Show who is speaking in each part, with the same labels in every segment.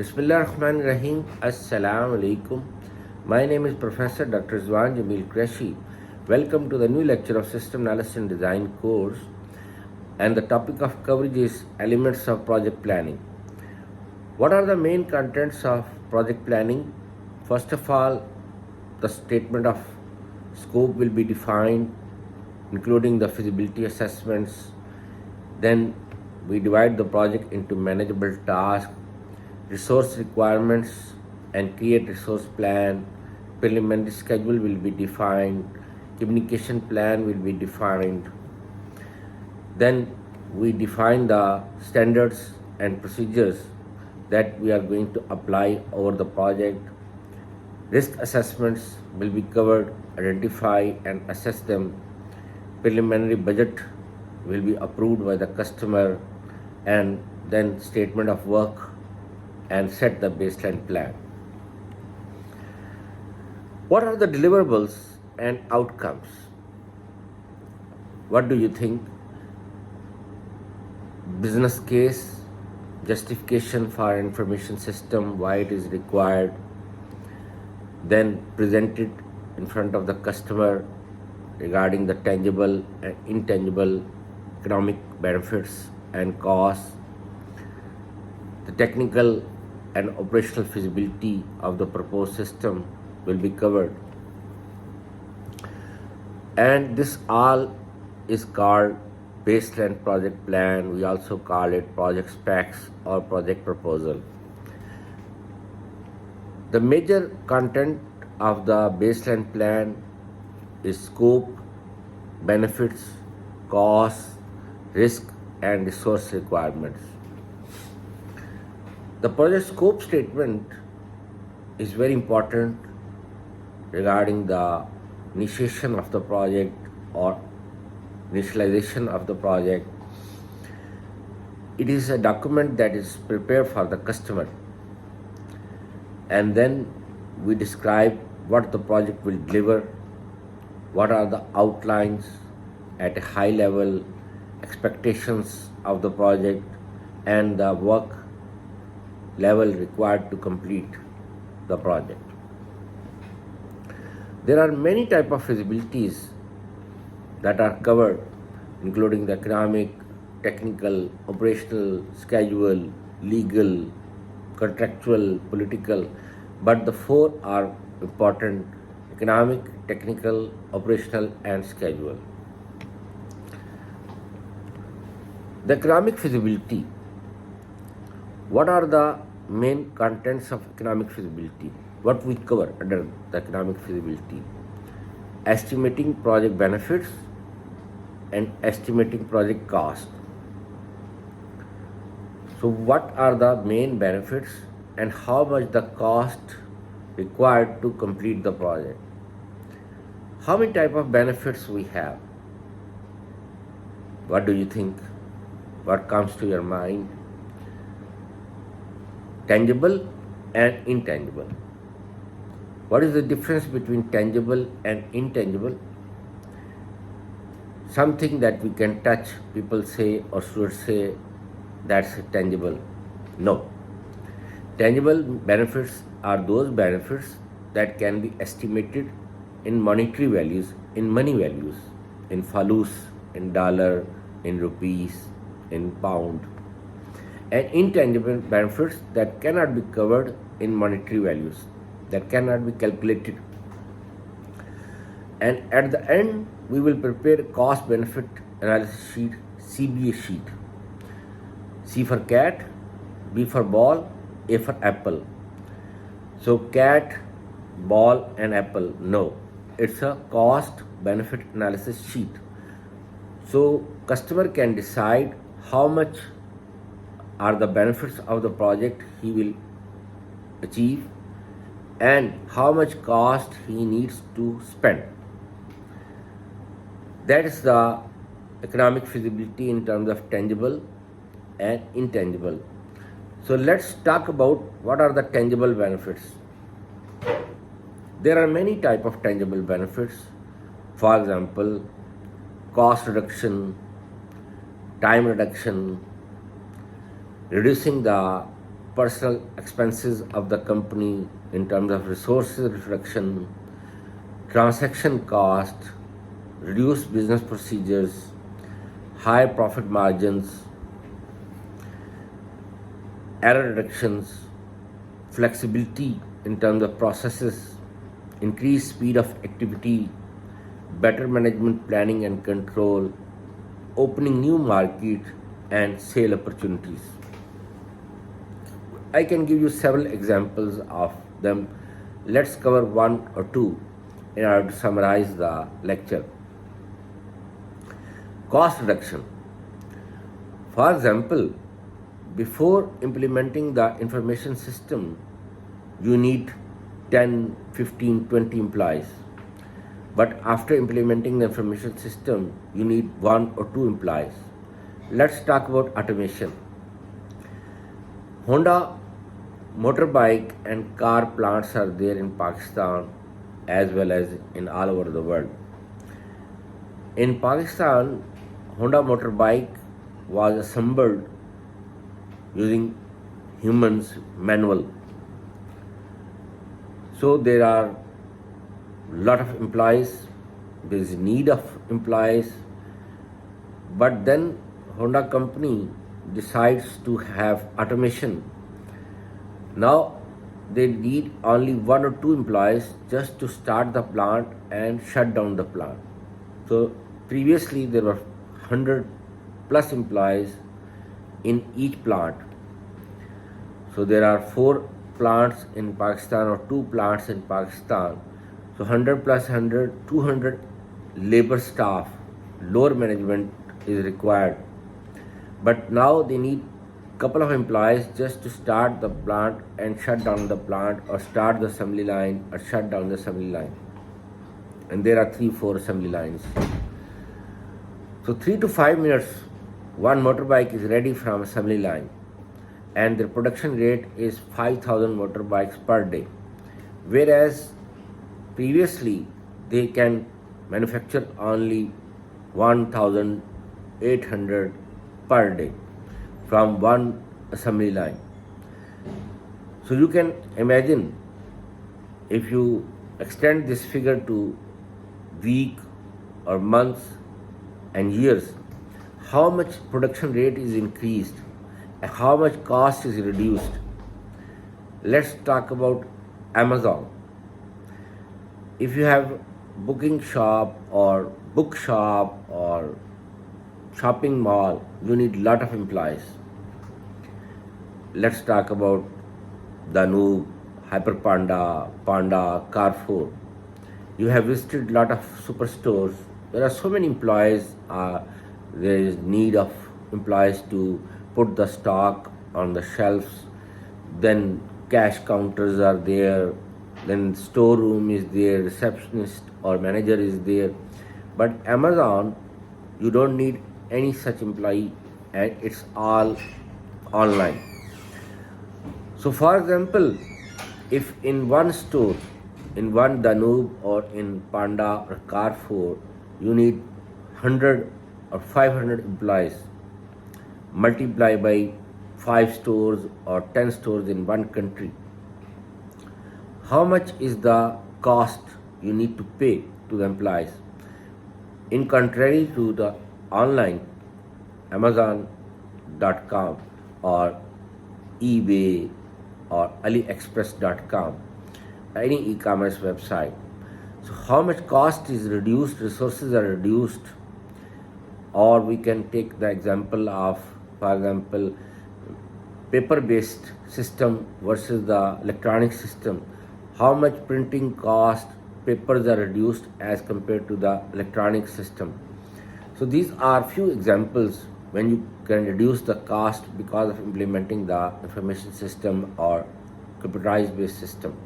Speaker 1: Bismillahirrahmanirrahim. Assalamu alaikum. My name is Professor Dr. Zwan Jamil Qureshi. Welcome to the new lecture of System Analysis and Design course. And the topic of coverage is elements of project planning. What are the main contents of project planning? First of all, the statement of scope will be defined, including the feasibility assessments. Then we divide the project into manageable tasks, resource requirements, and create resource plan. Preliminary schedule will be defined, communication plan will be defined. Then we define the standards and procedures that we are going to apply over the project. Risk assessments will be covered, identify and assess them. Preliminary budget will be approved by the customer, and then statement of work and set the baseline plan. What are the deliverables and outcomes? What do you think? Business case, justification for information system, why it is required, then present it in front of the customer regarding the tangible and intangible economic benefits and costs, the technical and operational feasibility of the proposed system will be covered. And this all is called baseline project plan. We also call it project specs or project proposal. The major content of the baseline plan is scope, benefits, costs, risk, and resource requirements. The project scope statement is very important regarding the initiation of the project or initialization of the project. It is a document that is prepared for the customer, and then we describe what the project will deliver, what are the outlines at a high level, expectations of the project, and the work level required to complete the project. There are many types of feasibilities that are covered, including the economic, technical, operational, schedule, legal, contractual, political, but the four are important: economic, technical, operational, and schedule. The economic feasibility. What are the main contents of economic feasibility? What we cover under the economic feasibility? Estimating project benefits and estimating project cost. So what are the main benefits and how much the cost required to complete the project? How many type of benefits we have? What do you think? What comes to your mind? Tangible and intangible. What is the difference between tangible and intangible? Something that we can touch, people say or should say that's tangible. No. Tangible benefits are those benefits that can be estimated in monetary values, in money values, in falus, in dollar, in rupees, in pound. And intangible benefits that cannot be covered in monetary values, that cannot be calculated. And at the end, we will prepare cost benefit analysis sheet, CBA sheet. C for cat, B for ball, A for apple. So cat, ball, and apple, no. It's a cost benefit analysis sheet. So customer can decide how much are the benefits of the project he will achieve and how much cost he needs to spend. That is the economic feasibility in terms of tangible and intangible. So let's talk about what are the tangible benefits. There are many types of tangible benefits. For example, cost reduction, time reduction, reducing the personal expenses of the company in terms of resources reduction, transaction cost, reduced business procedures, high profit margins, error reductions, flexibility in terms of processes, increased speed of activity, better management planning and control, opening new markets and sale opportunities. I can give you several examples of them. Let's cover one or two in order to summarize the lecture. Cost reduction. For example, before implementing the information system, you need 10, 15, 20 employees. But after implementing the information system, you need 1 or 2 employees. Let's talk about automation. Honda motorbike and car plants are there in Pakistan as well as in all over the world. In Pakistan, Honda motorbike was assembled using humans manual. So there are lot of employees, there is need of employees, but then Honda company decides to have automation. Now they need only 1 or 2 employees just to start the plant and shut down the plant. So previously there were 100 plus employees in each plant. So there are 4 plants in Pakistan or 2 plants in Pakistan. So 100 plus 100, 200 labor staff, lower management is required. But now they need couple of employees just to start the plant and shut down the plant, or start the assembly line or shut down the assembly line. And there are 3-4 assembly lines. So 3 to 5 minutes, one motorbike is ready from assembly line, and their production rate is 5,000 motorbikes per day. Whereas previously they can manufacture only 1,800 per day from one assembly line. So you can imagine, if you extend this figure to week or months and years, how much production rate is increased and how much cost is reduced. Let's talk about Amazon. If you have booking shop or bookshop or shopping mall, you need lot of employees. Let's talk about Danube, Hyper Panda, Panda, Carrefour. You have visited lot of superstores. There are so many employees. There is need of employees to put the stock on the shelves. Then cash counters are there. Then storeroom is there. Receptionist or manager is there. But Amazon, you don't need any such employee, and it's all online. So for example, if in one store, in one Danube or in Panda or Carrefour, you need 100 or 500 employees, multiply by 5 stores or 10 stores in one country, how much is the cost you need to pay to the employees? In contrary to the online, Amazon.com or eBay or AliExpress.com, any e-commerce website. So how much cost is reduced, resources are reduced. Or we can take the example of, for example, paper-based system versus the electronic system. How much printing cost, papers are reduced as compared to the electronic system. So these are few examples when you can reduce the cost because of implementing the information system or computerized based system.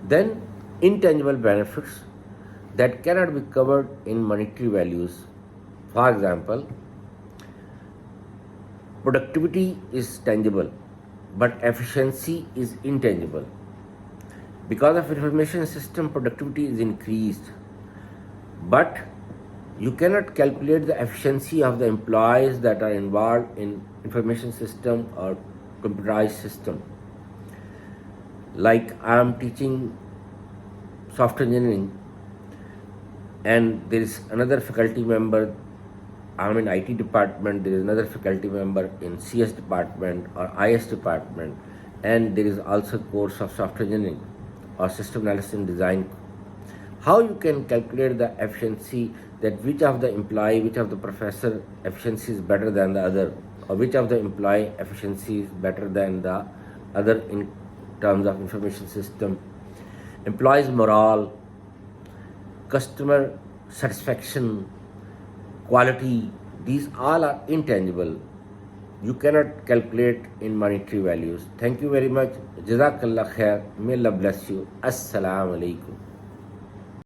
Speaker 1: Then intangible benefits that cannot be covered in monetary values. For example, productivity is tangible, but efficiency is intangible. Because of information system, productivity is increased, but you cannot calculate the efficiency of the employees that are involved in information system or computerized system. Like I am teaching software engineering, and there is another faculty member. I'm in IT department. There is another faculty member in CS department or IS department, and there is also course of software engineering or system analysis and design. How you can calculate the efficiency, that which of the employee, which of the professor efficiency is better than the other, or which of the employee efficiency is better than the other in terms of information system, employees morale, customer satisfaction, quality, these all are intangible. You cannot calculate in monetary values. Thank you very much. Jazakallah khair. May Allah bless you. Assalamu alaikum.